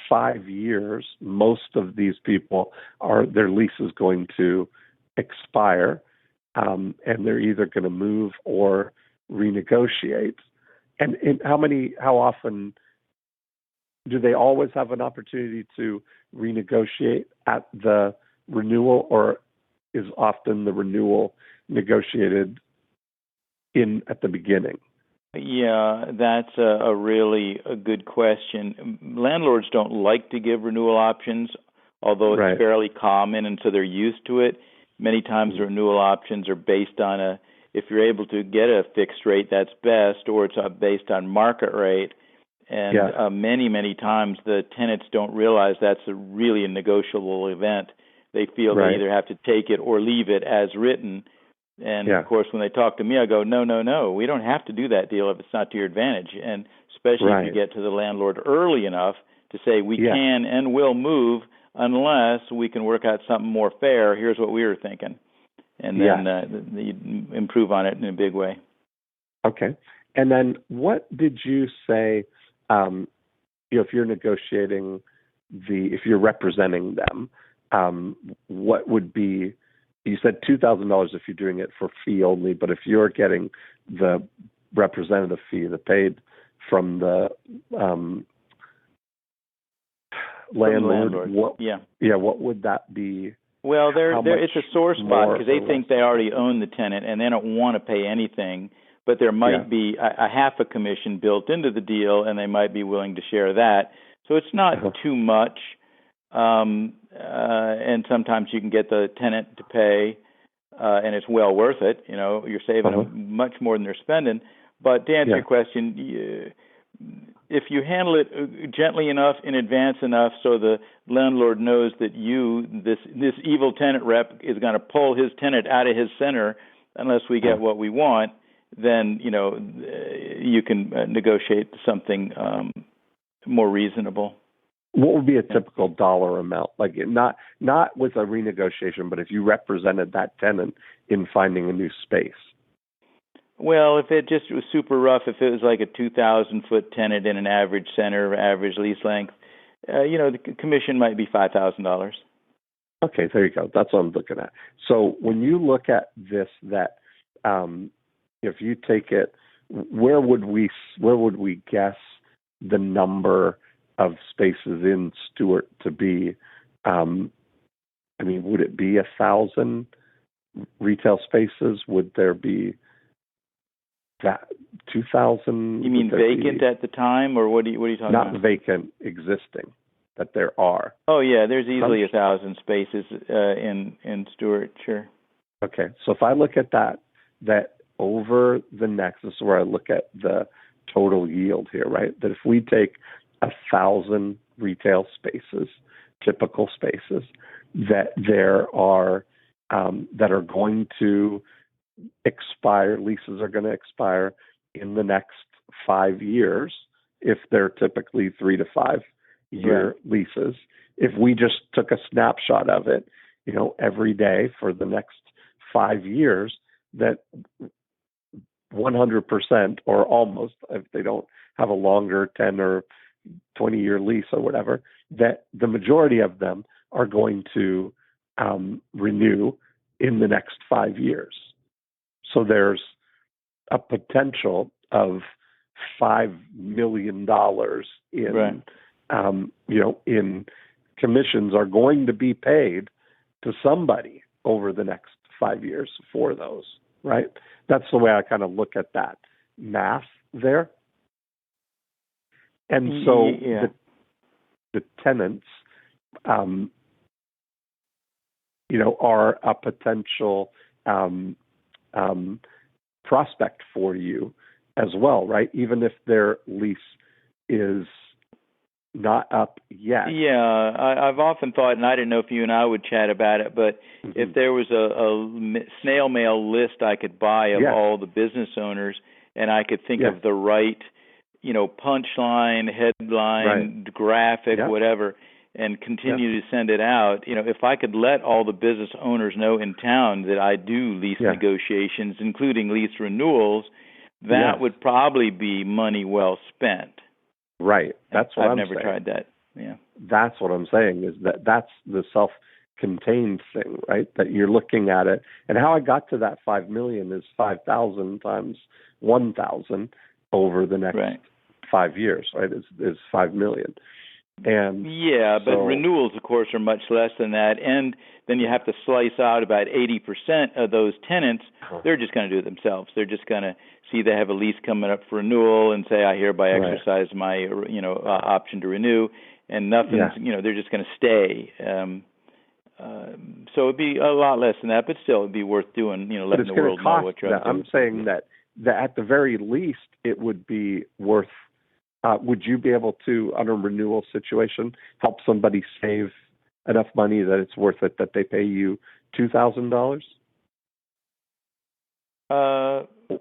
5 years, most of these people their lease is going to expire, and they're either going to move or renegotiate. And how often do they always have an opportunity to renegotiate at the renewal, or is often the renewal negotiated at the beginning? Yeah, that's a really good question. Landlords don't like to give renewal options, although it's fairly common, and so they're used to it. Many times the renewal options are based on if you're able to get a fixed rate, that's best, or it's based on market rate. And many times the tenants don't realize that's really a negotiable event. They feel they either have to take it or leave it as written. And, of course, when they talk to me, I go, no, we don't have to do that deal if it's not to your advantage. And especially if you get to the landlord early enough to say we can and will move unless we can work out something more fair. Here's what we were thinking. And then you improve on it in a big way. Okay. And then what did you say, if you're negotiating if you're representing them, what would be, you said $2,000 if you're doing it for fee only, but if you're getting the representative fee, the paid from the landlord. What would that be? Well, it's a sore spot because they think they already own the tenant and they don't want to pay anything, but there might be a half a commission built into the deal, and they might be willing to share that. So it's not too much, and sometimes you can get the tenant to pay, and it's well worth it. You're saving them much more than they're spending. But to answer your question, if you handle it gently enough in advance enough so the landlord knows that this evil tenant rep is going to pull his tenant out of his center unless we get what we want, then you can negotiate something more reasonable. What would be a typical dollar amount? Like not with a renegotiation, but if you represented that tenant in finding a new space. Well, if it just was super rough, if it was like a 2,000-foot tenant in an average center, average lease length, the commission might be $5,000. Okay, there you go. That's what I'm looking at. So when you look at this, that if you take it, where would we guess the number of spaces in Stuart to be? Would it be 1,000 retail spaces? Would there be that 2,000? You mean vacant at the time, or what are you talking about? Not vacant, existing, that there are. Oh yeah, there's easily 1,000 spaces in Stuart, sure. Okay, so if I look at that over the next, this is where I look at the total yield here, right? That if we take 1,000 retail spaces, typical spaces, that there are that are going to expire, leases are going to expire in the next 5 years, if they're typically 3 to 5 year leases. If we just took a snapshot of it, every day for the next 5 years, that 100% or almost, if they don't have a longer 10 or 20 year lease or whatever, that the majority of them are going to renew in the next 5 years. So there's a potential of $5 million in, in commissions are going to be paid to somebody over the next 5 years for those, right? That's the way I kind of look at that math there. And so the tenants, are a potential prospect for you as well, right? Even if their lease is not up yet. Yeah, I've often thought, and I didn't know if you and I would chat about it, but if there was a snail mail list I could buy of all the business owners, and I could think of the right, punchline, headline, graphic, whatever, and continue to send it out. If I could let all the business owners know in town that I do lease negotiations, including lease renewals, that would probably be money well spent. Right. That's what I've I'm never saying. tried that. Yeah. That's what I'm saying, is that's the self-contained thing, right? That you're looking at it. And how I got to that 5 million is 5,000 times 1,000 over the next 5 years, right? Is 5 million. And but renewals, of course, are much less than that. And then you have to slice out about 80% of those tenants. They're just going to do it themselves. They're just going to see they have a lease coming up for renewal and say, I hereby exercise my, option to renew. And nothing's, they're just going to stay. So it'd be a lot less than that, but still it'd be worth doing, letting the world know what you're up to. I'm saying that at the very least it would be worth, would you be able to, on a renewal situation, help somebody save enough money that it's worth it that they pay you $2,000?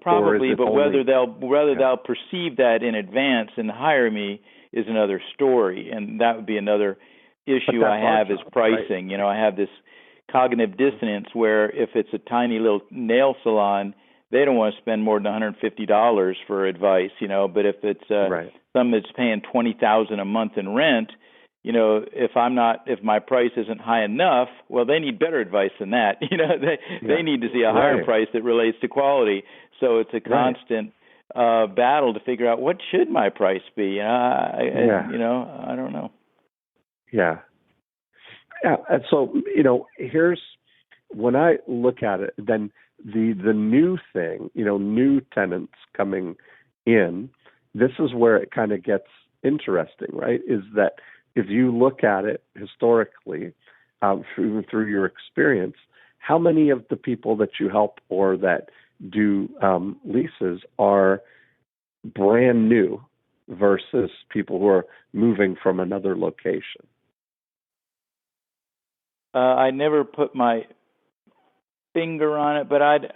Probably, but whether they'll perceive that in advance and hire me is another story, and that would be another issue I have is pricing. Right. I have this cognitive dissonance where if it's a tiny little nail salon, they don't want to spend more than $150 for advice, but if it's something that's paying $20,000 a month in rent, if my price isn't high enough, well, they need better advice than that. They need to see a higher price that relates to quality. So it's a constant battle to figure out what should my price be. I don't know. Yeah. Yeah. And so, here's when I look at it, then the new thing, new tenants coming in, this is where it kind of gets interesting, right? Is that if you look at it historically, through your experience, how many of the people that you help or that do leases are brand new versus people who are moving from another location? I never put my finger on it, but I'd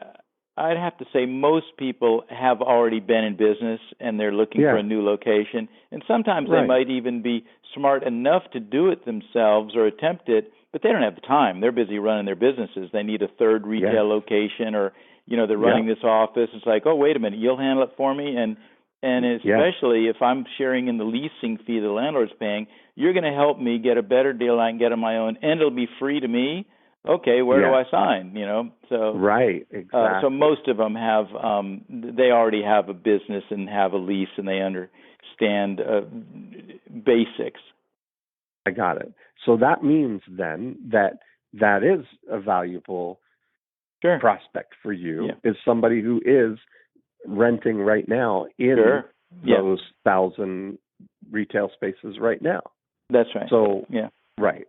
have to say most people have already been in business and they're looking for a new location. And sometimes they might even be smart enough to do it themselves or attempt it, but they don't have the time. They're busy running their businesses. They need a third retail location, or they're running this office. It's like, oh, wait a minute, you'll handle it for me. And especially if I'm sharing in the leasing fee the landlord's paying, you're going to help me get a better deal I can get on my own, and it'll be free to me. Okay, where do I sign? So exactly. So most of them have, they already have a business and have a lease, and they understand basics. I got it. So that means then that is a valuable prospect for you, is somebody who is renting right now in those 1,000 retail spaces right now. That's right. So right.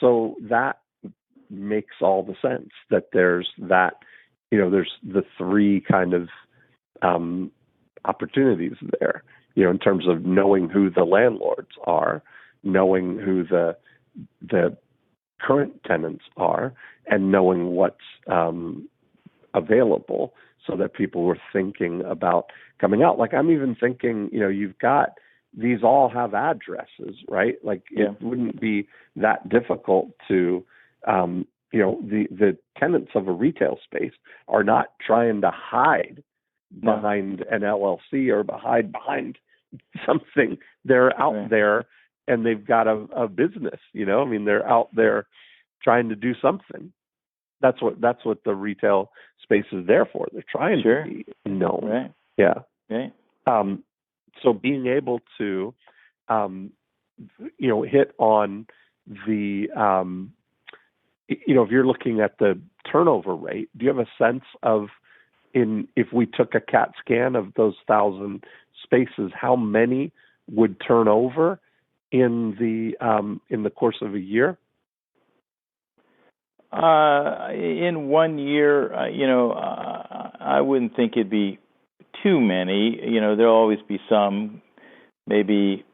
So that makes all the sense that there's that, there's the three kind of opportunities there, in terms of knowing who the landlords are, knowing who the current tenants are, and knowing what's available, so that people were thinking about coming out. Like I'm even thinking, you've got, these all have addresses, right? Like it wouldn't be that difficult to, the tenants of a retail space are not trying to hide behind an LLC or behind something. They're out there and they've got a business, they're out there trying to do something. That's what the retail space is there for. They're trying to be known. Right. Yeah. Right. So being able to, hit on the, if you're looking at the turnover rate, do you have a sense of, if we took a CAT scan of those 1,000 spaces, how many would turn over in the course of a year? In 1 year, I wouldn't think it'd be too many. There'll always be some, maybe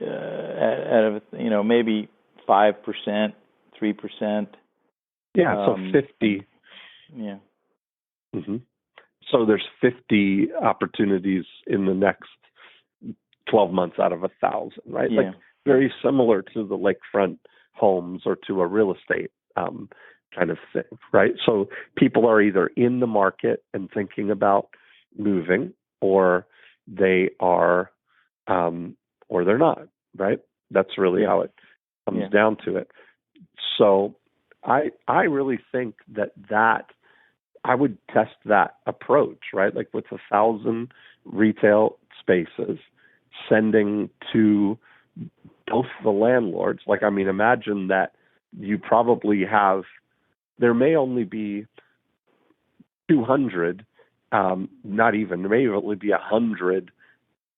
maybe 5%, 3%. Yeah, so 50. Yeah. Mm-hmm. So there's 50 opportunities in the next 12 months out of 1,000, right? Yeah. Like very similar to the lakefront homes or to a real estate kind of thing, right? So people are either in the market and thinking about moving, or they are, or they're not, right? That's really how it comes down to it. So I really think that I would test that approach, right? Like with 1,000 retail spaces, sending to both the landlords. Like, imagine that you probably have, there may only be 200, not even, there may only be 100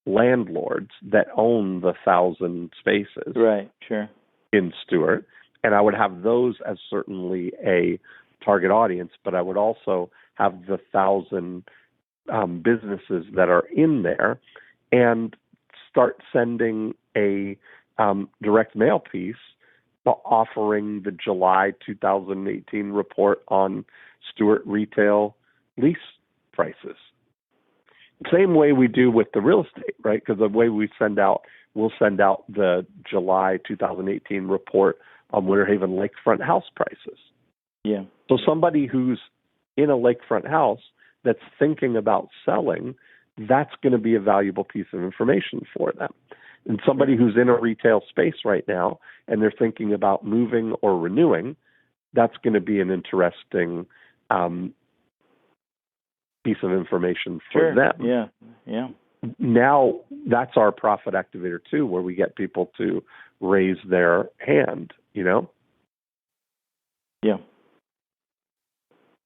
landlords that own the 1,000 spaces. Right, sure. In Stuart. And I would have those as certainly a target audience, but I would also have the 1,000 businesses that are in there and start sending a direct mail piece offering the July 2018 report on Stuart retail lease prices. Same way we do with the real estate, right? Because the way we'll send out the July 2018 report on Winter Haven lakefront house prices. Yeah. So somebody who's in a lakefront house that's thinking about selling, that's going to be a valuable piece of information for them. And somebody who's in a retail space right now and they're thinking about moving or renewing, that's going to be an interesting piece of information for them. Yeah, yeah. Now that's our profit activator too, where we get people to raise their hand, Yeah.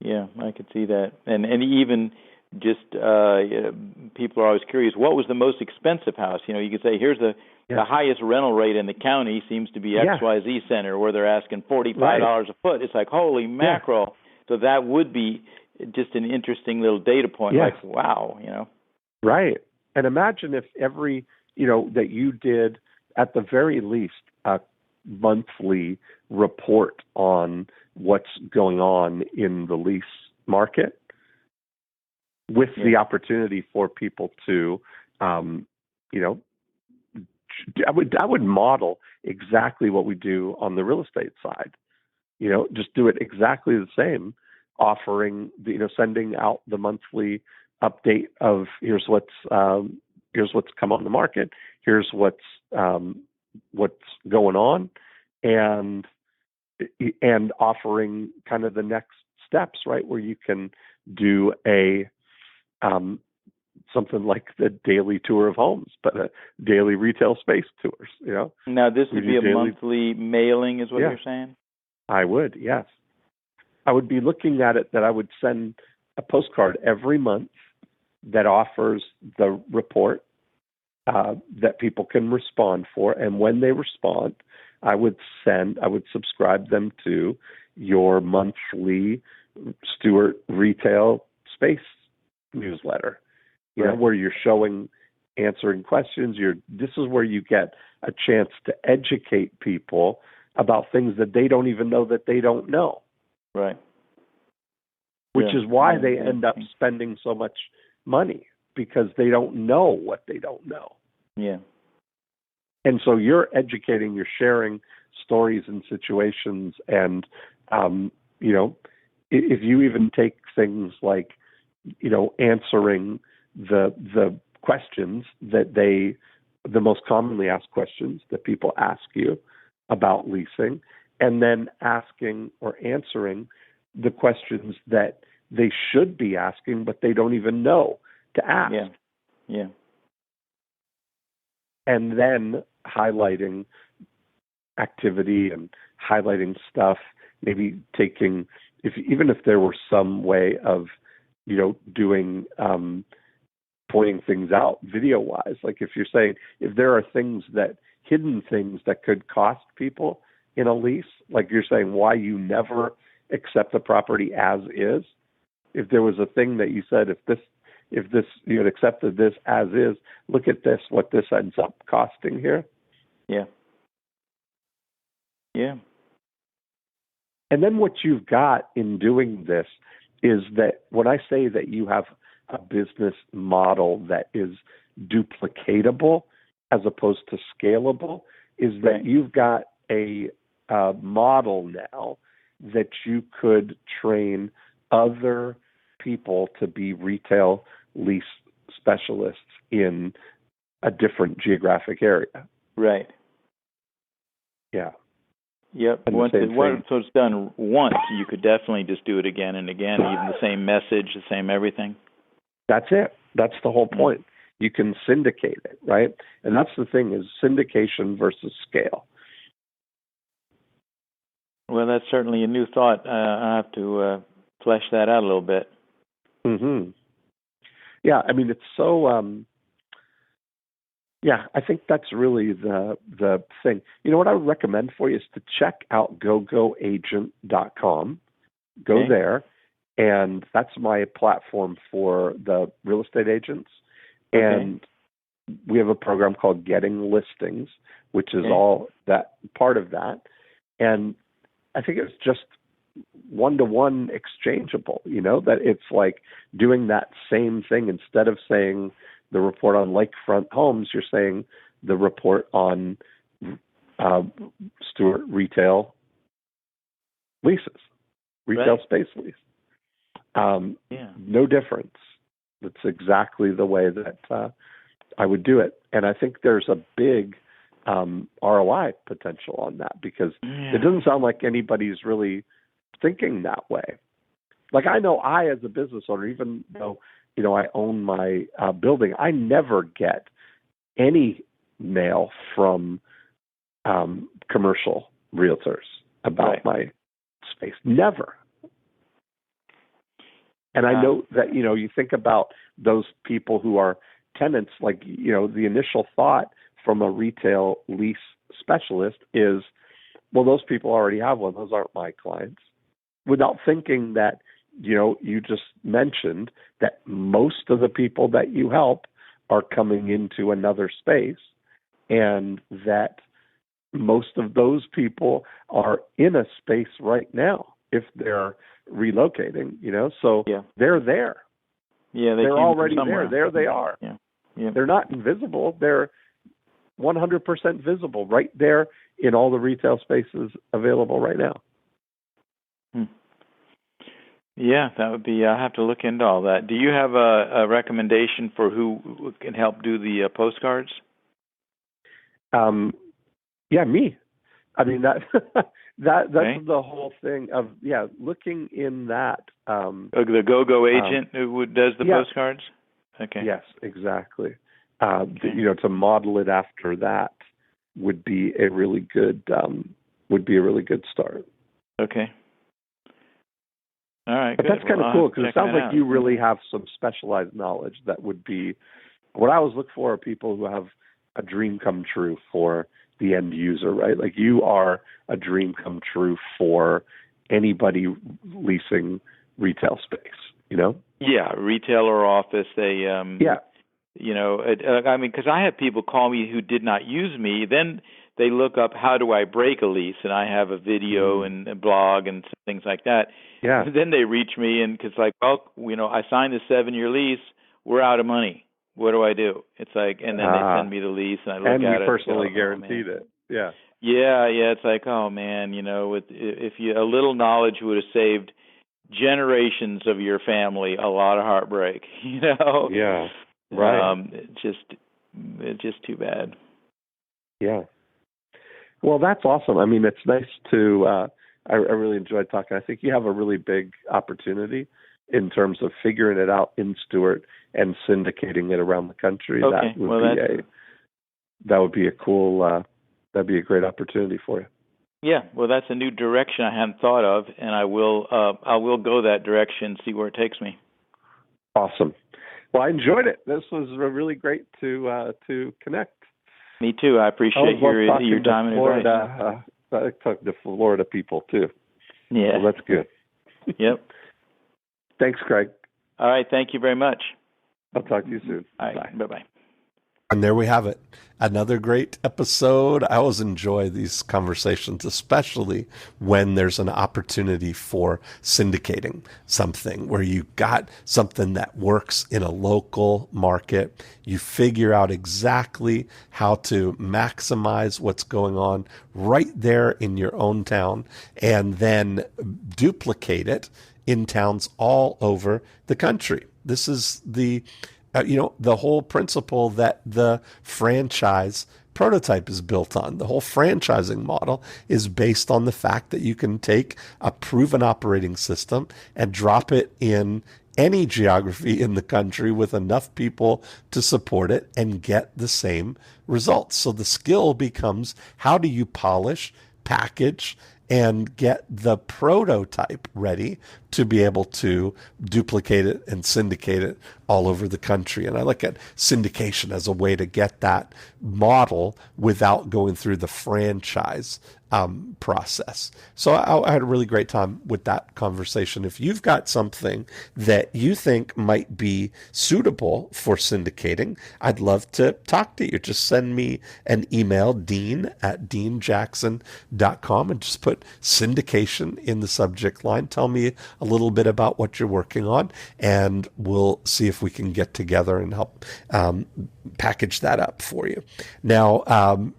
Yeah, I could see that. And even just people are always curious, what was the most expensive house? You could say, here's the highest rental rate in the county seems to be XYZ Center, where they're asking $45 a foot. It's like, holy mackerel. So that would be just an interesting little data point, like, wow, Right. And imagine if every, that you did at the very least a monthly report on what's going on in the lease market with the opportunity for people to, I would model exactly what we do on the real estate side. Just do it exactly the same, offering, sending out the monthly update of here's what's come on the market, here's what's going on, and offering kind of the next steps, right, where you can do a something like the daily tour of homes, but a daily retail space tours. Now this would be a monthly mailing, is what you're saying? I would, yes. I would be looking at it that I would send a postcard every month that offers the report that people can respond for. And when they respond, I would subscribe them to your monthly Stuart retail space newsletter, where you're answering questions. This is where you get a chance to educate people about things that they don't even know that they don't know. Right. Which is why they end up spending so much money, because they don't know what they don't know. Yeah. And so you're educating, you're sharing stories and situations, and if you even take things like, answering the questions that the most commonly asked questions that people ask you about leasing, and then asking or answering the questions that they should be asking, but they don't even know to ask. Yeah. Yeah. And then highlighting activity and highlighting stuff, maybe taking, even if there were some way of, doing, pointing things out video-wise, like if you're saying, if there are hidden things that could cost people in a lease, like you're saying why you never accept the property as is. If there was a thing that you said, if this you had accepted this as is, look at this, what this ends up costing here. Yeah. Yeah. And then what you've got in doing this is that when I say that you have a business model that is duplicatable as opposed to scalable, is that you've got a model now that you could train other people to be retail lease specialists in a different geographic area. Right. Yeah. Yep. Once it's done once, you could definitely just do it again and again, even the same message, the same everything. That's it. That's the whole point. You can syndicate it, right? And that's the thing, is syndication versus scale. Well, that's certainly a new thought. I have to flesh that out a little bit. Mm-hmm. Yeah, I mean, it's so Yeah, I think that's really the thing. You know what I would recommend for you is to check out gogoagent.com. Go Okay. there, and that's my platform for the real estate agents. Okay. And we have a program called Getting Listings, which is Okay. all that part of that. And I think it's just one-to-one exchangeable, that it's like doing that same thing. Instead of saying the report on lakefront homes, you're saying the report on Stuart retail leases, retail space lease. No difference. It's exactly the way that I would do it. And I think there's a big ROI potential on that, because it doesn't sound like anybody's really thinking that way. Like, I know I, as a business owner, even though, I own my building, I never get any mail from commercial realtors about my space. Never. And I know that, you think about those people who are tenants, like, the initial thought from a retail lease specialist is, well, those people already have one. Those aren't my clients. Without thinking that, you just mentioned that most of the people that you help are coming into another space, and that most of those people are in a space right now if they're relocating, so they're there. Yeah, they're already there. There they are. Yeah. They're not invisible. They're 100% visible right there in all the retail spaces available right now. Yeah, that would be, I'll have to look into all that. Do you have a recommendation for who can help do the postcards? Yeah, me. I mean, that's the whole thing of, looking in that. The go-go agent who does the postcards? Okay. Yes, exactly. To model it after that would be a really good start. Okay. All right, but good. That's kind of cool, because it sounds like you really have some specialized knowledge that would be what I always look for are people who have a dream come true for the end user, right? Like, you are a dream come true for anybody leasing retail space, Yeah, retail or office. They, I mean, because I have people call me who did not use me. Then they look up, how do I break a lease? And I have a video and a blog and things like that. Yeah. Then they reach me, and because I signed a 7-year lease. We're out of money. What do I do? It's like, and then they send me the lease, and I look at it. And you personally guaranteed it. Yeah. Yeah. It's like, oh man, if a little knowledge would have saved generations of your family a lot of heartbreak. Yeah. Right. It's just too bad. Yeah. Well, that's awesome. I mean, it's nice to. I really enjoyed talking. I think you have a really big opportunity in terms of figuring it out in Stuart and syndicating it around the country. Okay. That would be a cool. That'd be a great opportunity for you. Yeah. Well, that's a new direction I hadn't thought of, and I will go that direction, see where it takes me. Awesome. Well, I enjoyed it. This was really great to connect. Me too. I appreciate your time and advice. I talked to Florida people too. Yeah. So that's good. Yep. Thanks, Craig. All right. Thank you very much. I'll talk to you soon. All right. Bye-bye. And there we have it. Another great episode. I always enjoy these conversations, especially when there's an opportunity for syndicating something where you got something that works in a local market. You figure out exactly how to maximize what's going on right there in your own town, and then duplicate it in towns all over the country. This is the whole principle that the franchise prototype is built on. The whole franchising model is based on the fact that you can take a proven operating system and drop it in any geography in the country with enough people to support it and get the same results. So the skill becomes, how do you polish, package, and get the prototype ready to be able to duplicate it and syndicate it all over the country. And I look at syndication as a way to get that model without going through the franchise process. So I had a really great time with that conversation. If you've got something that you think might be suitable for syndicating, I'd love to talk to you. Just send me an email, dean@deanjackson.com, and just put syndication in the subject line. Tell me a little bit about what you're working on, and we'll see if we can get together and help package that up for you. Now,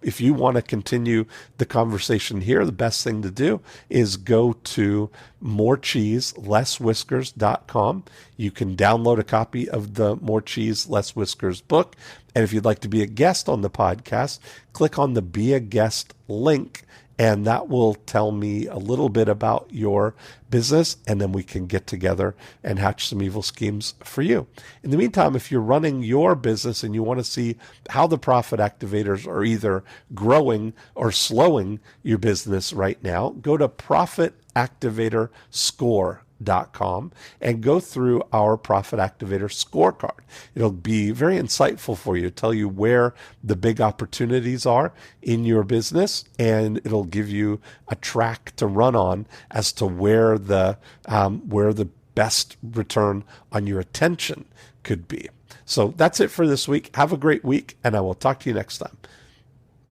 if you want to continue the conversation here, the best thing to do is go to morecheeselesswhiskers.com. You can download a copy of the More Cheese Less Whiskers book. And if you'd like to be a guest on the podcast, click on the Be a Guest link, and that will tell me a little bit about your business, and then we can get together and hatch some evil schemes for you. In the meantime, if you're running your business and you want to see how the profit activators are either growing or slowing your business right now, go to profitactivatorscore.com and go through our Profit Activator scorecard. It'll be very insightful for you, tell you where the big opportunities are in your business, and it'll give you a track to run on as to where the best return on your attention could be. So that's it for this week. Have a great week, and I will talk to you next time.